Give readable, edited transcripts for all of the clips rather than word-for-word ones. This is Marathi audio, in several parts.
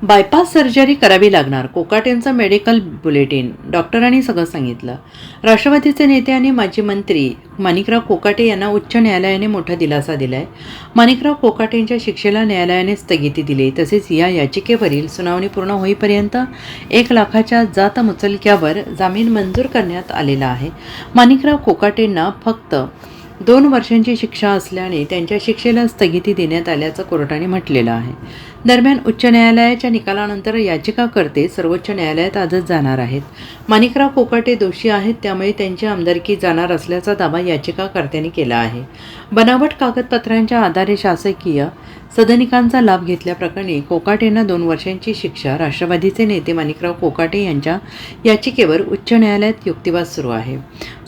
बायपास सर्जरी करावी लागणार, कोकाटेंचं मेडिकल बुलेटिन. डॉक्टरांनी सगळं सांगितलं. राष्ट्रवादीचे नेते आणि माजी मंत्री माणिकराव कोकाटे यांना उच्च न्यायालयाने मोठा दिलासा दिलाय. माणिकराव कोकाटेंच्या शिक्षेला न्यायालयाने स्थगिती दिली. तसेच या याचिकेवरील सुनावणी पूर्ण होईपर्यंत 1 लाखाच्या जात मुचलक्यावर जामीन मंजूर करण्यात आलेला आहे. माणिकराव कोकाटेंना फक्त 2 वर्षांची शिक्षा असल्याने त्यांच्या शिक्षेला स्थगिती देण्यात आल्याचं कोर्टाने म्हटलेलं आहे. दरम्यान उच्च न्यायालयाच्या निकालानंतर याचिकाकर्ते सर्वोच्च न्यायालयात आजच जाणार आहेत. माणिकराव कोकाटे दोषी आहेत, त्यामुळे त्यांची आमदारकी जाणार असल्याचा दावा याचिकाकर्त्यांनी केला आहे. बनावट कागदपत्रांच्या आधारे शासकीय सदनिकांचा लाभ घेतल्याप्रकरणी कोकाटेंना 2 वर्षांची शिक्षा. राष्ट्रवादीचे नेते माणिकराव कोकाटे यांच्या याचिकेवर उच्च न्यायालयात युक्तिवाद सुरू आहे.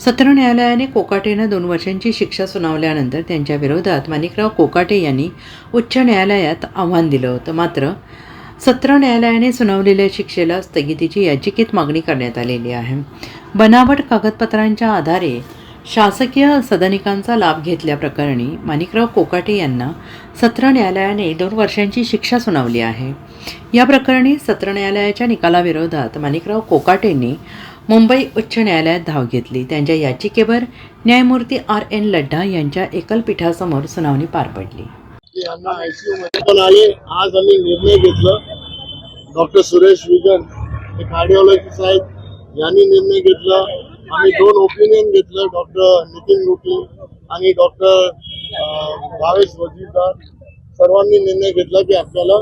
सत्र न्यायालयाने कोकाटेंना 2 वर्षांची शिक्षा सुनावल्यानंतर त्यांच्या विरोधात माणिकराव कोकाटे यांनी उच्च न्यायालयात आव्हान दिलं होतं. मात्र सत्र न्यायालयाने सुनावलेल्या शिक्षेला स्थगितीची याचिकेत मागणी करण्यात आलेली आहे. बनावट कागदपत्रांच्या आधारे शासकीय सदनिकांचा लाभ घेतल्याप्रकरणी माणिकराव कोकाटे यांना सत्र न्यायालयाने 2 वर्षांची शिक्षा सुनावली आहे. या प्रकरणी सत्र न्यायालयाच्या निकालाविरोधात माणिकराव कोकाटेंनी मुंबई उच्च न्यायालयात धाव घेतली. त्यांच्या याचिकेवर न्यायमूर्ती R.N. लड्ढा यांच्या एकलपीठासमोर सुनावणी पार पडली. यांना ICU मध्ये पण आले. आज आम्ही निर्णय घेतला. डॉक्टर सुरेश विगन हे कार्डिओलॉजिस्ट आहेत, यांनी निर्णय घेतला. आम्ही 2 ओपिनियन घेतलं, डॉक्टर नितीन गुटे आणि डॉक्टर भावेश वजीरदार. सर्वांनी निर्णय घेतला की आपल्याला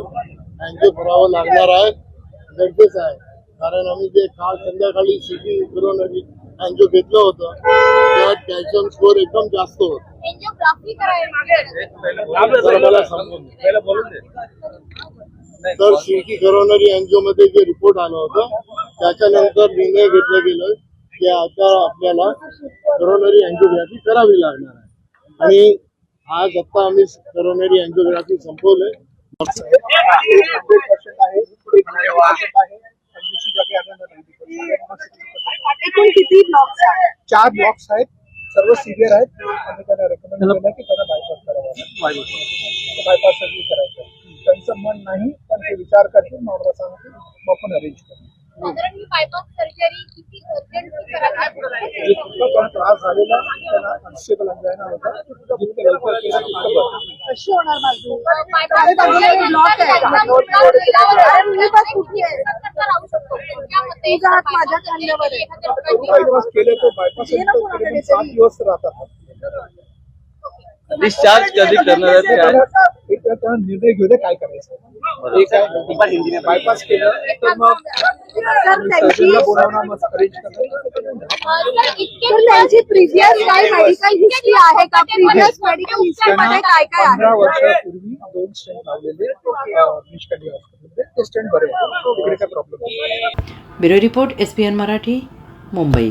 अँजिओ करावं लागणार आहे, गरजेचं आहे. कारण आम्ही जे काल संध्याकाळी CT करोनरी अँजिओ घेतलं होतं त्यात कॅल्शियम स्कोअर एकदम जास्त होतं. तर CT करोनरी अँजिओ मध्ये जे रिपोर्ट आलं होतं त्याच्यानंतर निर्णय घेतलं गेलं की आता आपल्याला करोनरी अँजिओग्राफी करावी लागणार आहे. आणि आज आता आम्ही करोनरी अँजिओग्राफी संपवलंय. एकूण किती ब्लॉक्स आहेत? 4 ब्लॉक्स आहेत, सर्व सिव्हिअर आहेत. आणि त्यांना रेकमेंड केलं की त्यांना बायपास करावं, बायपास सर्जरी करायचं. त्यांचं मन नाही, पण ते विचार करतील, मला सांगतील, मग आपण अरेंज करू. बायपास सर्जरी किती अर्जंटली करावी? जितका पण त्रास झालेला त्यांना अनस्टेबल अंजायना होता, जितकं लवकर केलं तितकं बरं. कशी होणार बाजू? ब्लॉक आहे. माझ्या खांद्यावर आहे. काही दिवस केले तर बायपास 7 दिवस राहतात. डिस्चार्ज कधी करणार आहे त्यांना निर्णय घेऊ दे काय करायचं. एक आहे बायपास केलं तर मग सर्जनला बोलावणार, मग अरेंज करणार. त्यांची प्रिव्हियस काय मेडिकल हिस्ट्री आहे का? प्रिव्हियस मेडिकल हिस्ट्रीमध्ये काय काय आहे? 15 वर्षापूर्वी 2 स्टेंट लावलेले निष्कर्षी हॉस्पिटलमध्ये. ते स्टेंट बरे होते, तिकडे काय प्रॉब्लेम नाही. Bureau report SPN Marathi, Mumbai.